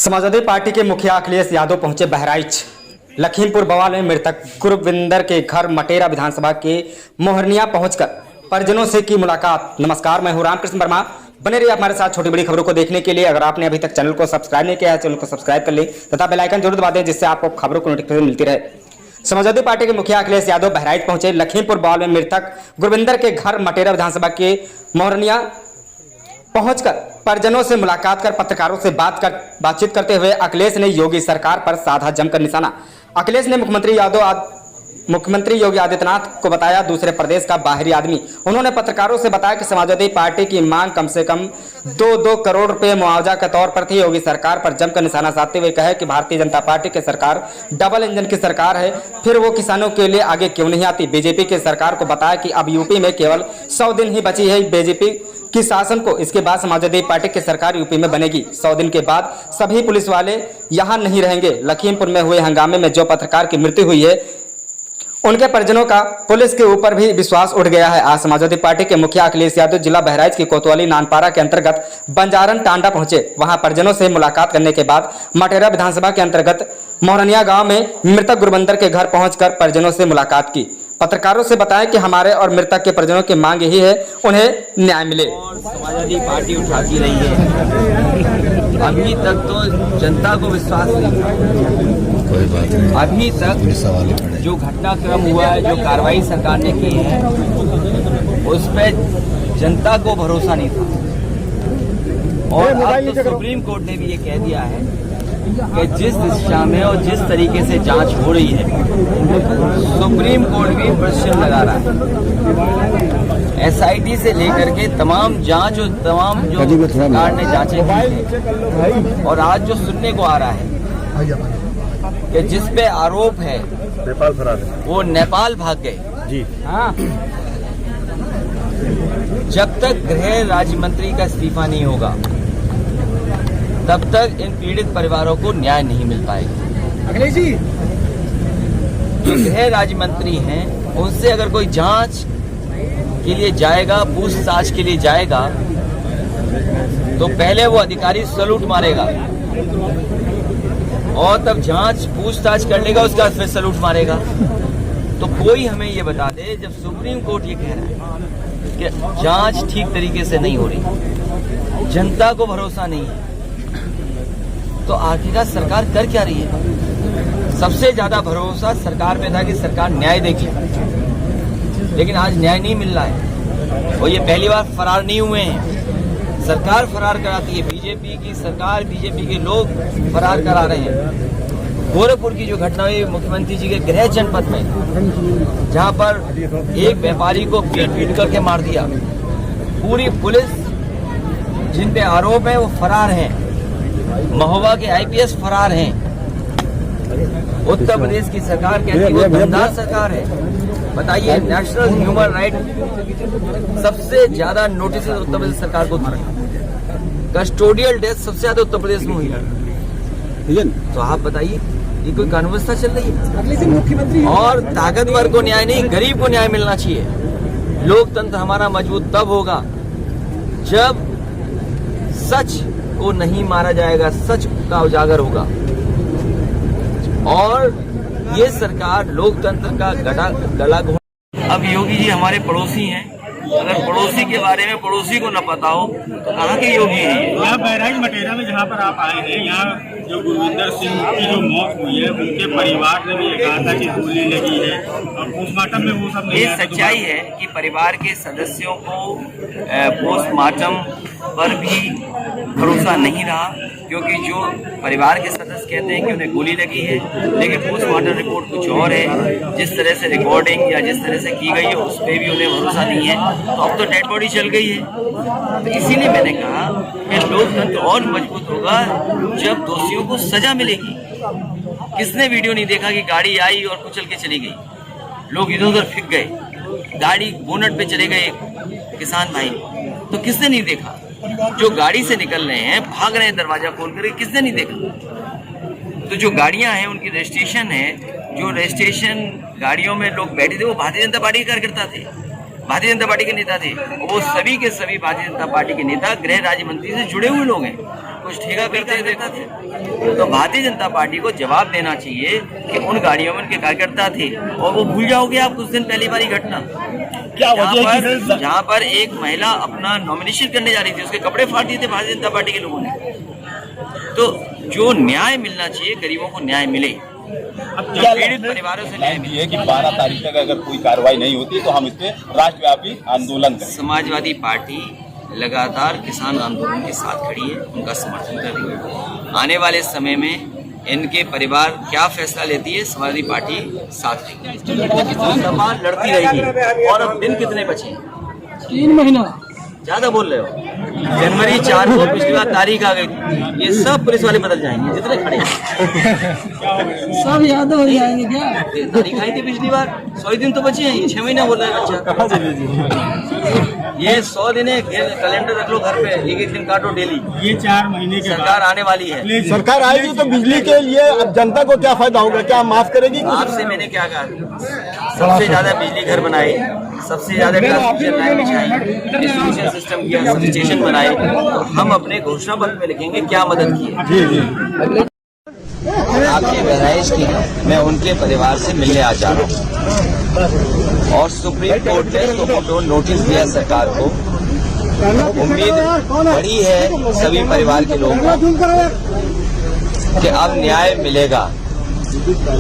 Samajwadi party के मुखिया अखिलेश यादव पहुंचे बहराइच। लखीमपुर बवाल में मृतक गुरविंदर के घर मटेरा विधानसभा के मोहरनिया पहुंचकर परिजनों से की मुलाकात। नमस्कार, मैं हूं रामकृष्ण वर्मा। बने रहिए हमारे साथ छोटी बड़ी खबरों को देखने के लिए। अगर आपने अभी तक चैनल को सब्सक्राइब नहीं किया है, चैनल को सब्सक्राइब कर लें तथा बेल आइकन जरूर दबा दें, जिससे आपको खबरों को नोटिफिकेशन मिलती रहे। समाजवादी पार्टी के मुखिया अखिलेश यादव बहराइच पहुंचे। लखीमपुर बवाल में मृतक गुरविंदर के घर मटेरा विधानसभा के मोहरनिया पहुंचकर परिजनों से मुलाकात कर पत्रकारों से बातचीत करते हुए अखिलेश ने योगी सरकार पर साधा जमकर निशाना। अखिलेश ने मुख्यमंत्री योगी आदित्यनाथ को बताया दूसरे प्रदेश का बाहरी आदमी। उन्होंने पत्रकारों से बताया कि समाजवादी पार्टी की मांग कम से कम 2 करोड़ रुपए मुआवजा के तौर पर थी। योगी सरकार पर जमकर निशाना साधते हुए कहे कि भारतीय जनता पार्टी की सरकार डबल इंजन की सरकार है, फिर वो किसानों के लिए आगे क्यों नहीं आती। बीजेपी की सरकार को बताया कि अब यूपी में केवल 100 दिन ही बची है बीजेपी की शासन को। इसके बाद समाजवादी पार्टी की सरकार यूपी में बनेगी। 100 दिन के बाद सभी पुलिस वाले यहाँ नहीं रहेंगे। लखीमपुर में हुए हंगामे में जो पत्रकार की मृत्यु हुई है, उनके परिजनों का पुलिस के ऊपर भी विश्वास उठ गया है। आज समाजवादी पार्टी के मुखिया अखिलेश यादव जिला बहराइच की कोतवाली नानपारा के अंतर्गत बंजारन टांडा पहुंचे। वहां परिजनों से मुलाकात करने के बाद मटेरा विधानसभा के अंतर्गत मोहरनिया गांव में मृतक गुरविंदर के घर पहुंचकर परिजनों से मुलाकात की। पत्रकारों से बताया कि हमारे और मृतक के परिजनों की मांग यही है, उन्हें न्याय मिले। और समाजवादी पार्टी उठाती रही है। अभी तक तो जनता को विश्वास नहीं था। कोई बात नहीं। अभी तक जो घटनाक्रम हुआ है, जो कार्रवाई सरकार ने की है, उस पर जनता को भरोसा नहीं था। और अब तो सुप्रीम कोर्ट ने भी ये कह दिया है कि जिस दिशा में और जिस तरीके से जांच हो रही है, सुप्रीम कोर्ट भी प्रश्न लगा रहा है। एसआईटी से लेकर के तमाम जांच और तमाम जो सरकार ने जांचें की है, और आज जो सुनने को आ रहा है कि जिस पे आरोप है नेपाल फरार है, वो नेपाल भाग गए जी। हाँ, जब तक गृह राज्य मंत्री का इस्तीफा नहीं होगा, तब तक इन पीड़ित परिवारों को न्याय नहीं मिल पाएगा। अखिलेश जी, जो गृह राज्य मंत्री हैं, उनसे अगर कोई जांच के लिए जाएगा, पूछताछ के लिए जाएगा, तो पहले वो अधिकारी सैल्यूट मारेगा और तब जांच पूछताछ कर लेगा, उसके बाद फिर सैल्यूट मारेगा। तो कोई हमें ये बता दे, जब सुप्रीम कोर्ट ये कह रहा है कि जांच ठीक तरीके से नहीं हो रही, जनता को भरोसा नहीं है, तो आखिरकार सरकार कर क्या रही है? सबसे ज्यादा भरोसा सरकार पे था कि सरकार न्याय देगी, लेकिन आज न्याय नहीं मिल रहा है। और ये पहली बार फरार नहीं हुए हैं, सरकार फरार कराती है। बीजेपी की सरकार, बीजेपी के लोग फरार करा रहे हैं। गोरखपुर की जो घटना हुई मुख्यमंत्री जी के गृह जनपद में, जहां पर एक व्यापारी को पीट करके मार दिया, पूरी पुलिस जिन पे आरोप है वो फरार हैं। महोबा के आईपीएस फरार हैं। उत्तर प्रदेश की सरकार कहती है वो दमदार सरकार है। बताइए, नेशनल ह्यूमन राइट सबसे ज्यादा नोटिस उत्तर प्रदेश सरकार को दिया। कस्टोडियल डेथ सबसे ज्यादा उत्तर प्रदेश में हुई है। तो आप बताइए, ये कोई कानून व्यवस्था चल रही है? और ताकतवर को न्याय नहीं, गरीब को न्याय मिलना चाहिए। लोकतंत्र हमारा मजबूत तब होगा जब सच को नहीं मारा जाएगा, सच का उजागर होगा। और ये सरकार लोकतंत्र का गला घोट। अब योगी जी हमारे पड़ोसी हैं, अगर पड़ोसी के बारे में पड़ोसी को न पता हो तो कहाँ के योगी हैं? यहाँ बहराइच मटेरा में जहाँ पर आप आए हैं, यहाँ जो गुरविंदर सिंह की जो मौत हुई है, उनके परिवार ने भी ये कहा था कि गोली लगी है, और पोस्टमार्टम में वो सब नहीं ये सच्चाई है कि परिवार के सदस्यों को पोस्टमार्टम पर भी भरोसा नहीं रहा, क्योंकि जो परिवार के सदस्य कहते हैं कि उन्हें गोली लगी है, लेकिन पोस्टमार्टम रिपोर्ट कुछ और है। जिस तरह से रिकॉर्डिंग या जिस तरह से की गई है, उस पर भी उन्हें भरोसा नहीं है। तो अब तो डेड बॉडी चल गई है। तो इसीलिए मैंने कहा कि लोकतंत्र और मजबूत होगा जब दोषियों को सजा मिलेगी। किसने वीडियो नहीं देखा कि गाड़ी आई और कुचल के चली गई, लोग इधर उधर फिक गए, गाड़ी बोनट पे चले गए किसान भाई, तो किसने नहीं देखा? जो गाड़ी से निकल रहे हैं, भाग रहे हैं दरवाजा खोल कर, किसने नहीं देखा? तो जो गाड़ियां हैं उनकी रजिस्ट्रेशन है, जो रजिस्ट्रेशन गाड़ियों में लोग बैठे थे वो भारतीय जनता पार्टी के कार्यकर्ता थे, भारतीय जनता पार्टी के नेता थे। वो सभी के सभी भारतीय जनता पार्टी के नेता गृह राज्य मंत्री से जुड़े हुए लोग हैं। कुछ ठेका करते देता थे। तो भारतीय जनता पार्टी को जवाब देना चाहिए कि उन गाड़ियों में उनके कार्यकर्ता थे और वो भूल जाओगे आप कुछ दिन पहली वाली घटना क्या वजह जहाँ पर एक महिला अपना नॉमिनेशन करने जा रही थी, उसके कपड़े फाड़ दिए थे भारतीय जनता पार्टी के लोगों ने। तो जो न्याय मिलना चाहिए, गरीबों को न्याय मिले, पीड़ित परिवारों से न्याय मिले। है कि 12 तारीख तक अगर कोई कार्रवाई नहीं होती तो हम इस पे राष्ट्रव्यापी आंदोलन करें। समाजवादी पार्टी लगातार किसान आंदोलन के साथ खड़ी है, उनका समर्थन कर रही है। आने वाले समय में इनके परिवार क्या फैसला लेती है, समाजवादी पार्टी साथ रहेगी, लड़ती रहेगी। और अब दिन कितने बचे? 3 महीना। ज्यादा बोल रहे हो। जनवरी 4 को पिछली बार तारीख आ गई थी, ये सब पुलिस वाले बदल जाएंगे जितने खड़े हैं। सब याद हो जाएंगे क्या? तारीख आई थी पिछली बार, 100 दिन तो बचे हैं, ये 6 महीना बोल रहे हैं। अच्छा, ये 100 दिन है, कैलेंडर रख लो घर पे, एक दिन काटो डेली। ये 4 महीने के सरकार आने वाली है। सरकार आएगी तो बिजली के लिए अब जनता को क्या फायदा होगा? क्या माफ करेगी? आपसे मैंने क्या कहा? सबसे ज्यादा बिजली घर बनाए, सबसे ज्यादा ट्रांसमिशन लाइन बिछाई, डिस्ट्रीब्यूशन सिस्टम किया, सब स्टेशन बनाए। हम अपने घोषणा पत्र में लिखेंगे क्या मदद की है। आपकी बहराइच की मैं उनके परिवार से मिलने आ जा रहा हूँ और सुप्रीम कोर्ट ने तो नोटिस दिया सरकार को। उम्मीद बड़ी है सभी परिवार के लोगों को कि अब न्याय मिलेगा।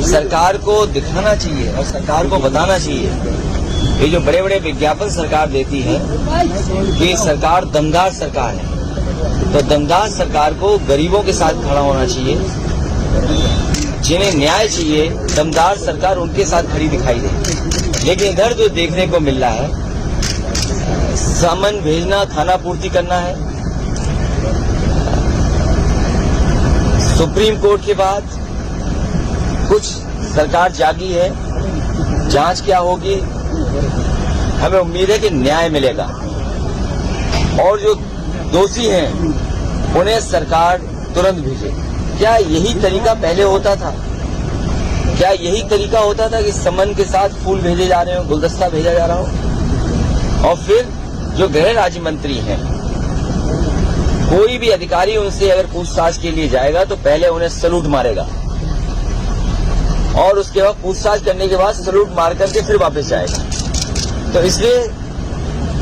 सरकार को दिखाना चाहिए और सरकार को बताना चाहिए, ये जो बड़े बड़े विज्ञापन सरकार देती है कि सरकार दमदार सरकार है, तो दमदार सरकार को गरीबों के साथ खड़ा होना चाहिए। जिन्हें न्याय चाहिए, दमदार सरकार उनके साथ खड़ी दिखाई दे। लेकिन इधर जो देखने को मिल रहा है, सामान भेजना, खाना पूर्ति करना है। सुप्रीम कोर्ट के बाद कुछ सरकार जागी है, जांच क्या होगी, हमें उम्मीद है कि न्याय मिलेगा और जो दोषी हैं उन्हें सरकार तुरंत भेजे। क्या यही तरीका पहले होता था? क्या यही तरीका होता था कि समन के साथ फूल भेजे जा रहे हो, गुलदस्ता भेजा जा रहा हो? और फिर जो गृह राज्य मंत्री हैं, कोई भी अधिकारी उनसे अगर पूछताछ के लिए जाएगा तो पहले उन्हें सैल्यूट मारेगा और उसके बाद पूछताछ करने के बाद सैल्यूट मार करके फिर वापस जाएगा। तो इसलिए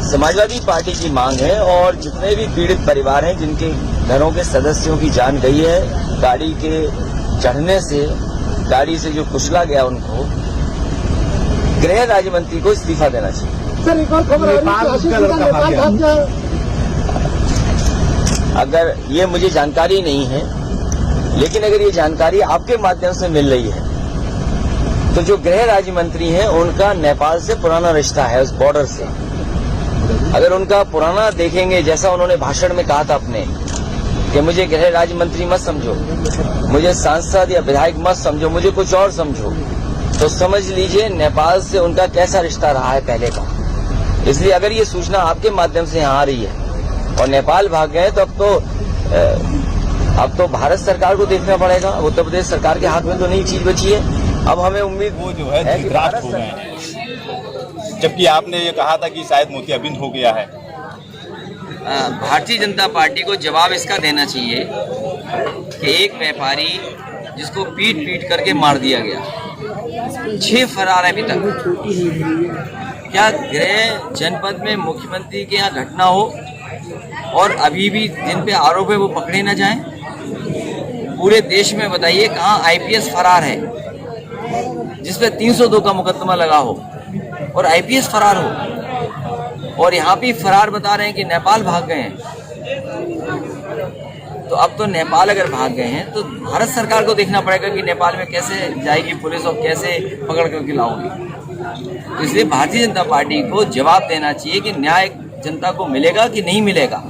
समाजवादी पार्टी की मांग है और जितने भी पीड़ित परिवार हैं जिनके घरों के सदस्यों की जान गई है गाड़ी के चढ़ने से, गाड़ी से जो कुचला गया, उनको गृह राज्य मंत्री को इस्तीफा देना चाहिए। सर एक और खबर अगर ये मुझे जानकारी नहीं है, लेकिन अगर ये जानकारी आपके माध्यम से मिल रही है तो जो गृह राज्य मंत्री हैं उनका नेपाल से पुराना रिश्ता है, उस बॉर्डर से। अगर उनका पुराना देखेंगे, जैसा उन्होंने भाषण में कहा था अपने कि मुझे गृह राज्य मंत्री मत समझो, मुझे सांसद या विधायक मत समझो, मुझे कुछ और समझो, तो समझ लीजिए नेपाल से उनका कैसा रिश्ता रहा है पहले का। इसलिए अगर ये सूचना आपके माध्यम से यहाँ आ रही है और नेपाल भाग गए तो अब तो भारत सरकार को देखना पड़ेगा। उत्तर प्रदेश सरकार के हाथ में तो नई चीज बची है। अब हमें उम्मीद वो जो है दिग्रास्त हो गए हैं, जबकि आपने ये कहा था कि शायद मोतियाबिंद हो गया है। भारतीय जनता पार्टी को जवाब इसका देना चाहिए कि एक व्यापारी जिसको पीट पीट करके मार दिया गया, 6 फरार है अभी तक। क्या गृह जनपद में मुख्यमंत्री के यहाँ घटना हो और अभी भी जिन पे आरोप है वो पकड़े न जाएं? पूरे देश में बताइए कहाँ आईपीएस फरार है जिसपे 302 का मुकदमा लगा हो और आईपीएस फरार हो, और यहाँ भी फरार बता रहे हैं कि नेपाल भाग गए हैं। तो अब तो नेपाल अगर भाग गए हैं तो भारत सरकार को देखना पड़ेगा कि नेपाल में कैसे जाएगी पुलिस और कैसे पकड़ करके लाओगी। तो इसलिए भारतीय जनता पार्टी को जवाब देना चाहिए कि न्याय जनता को मिलेगा कि नहीं मिलेगा।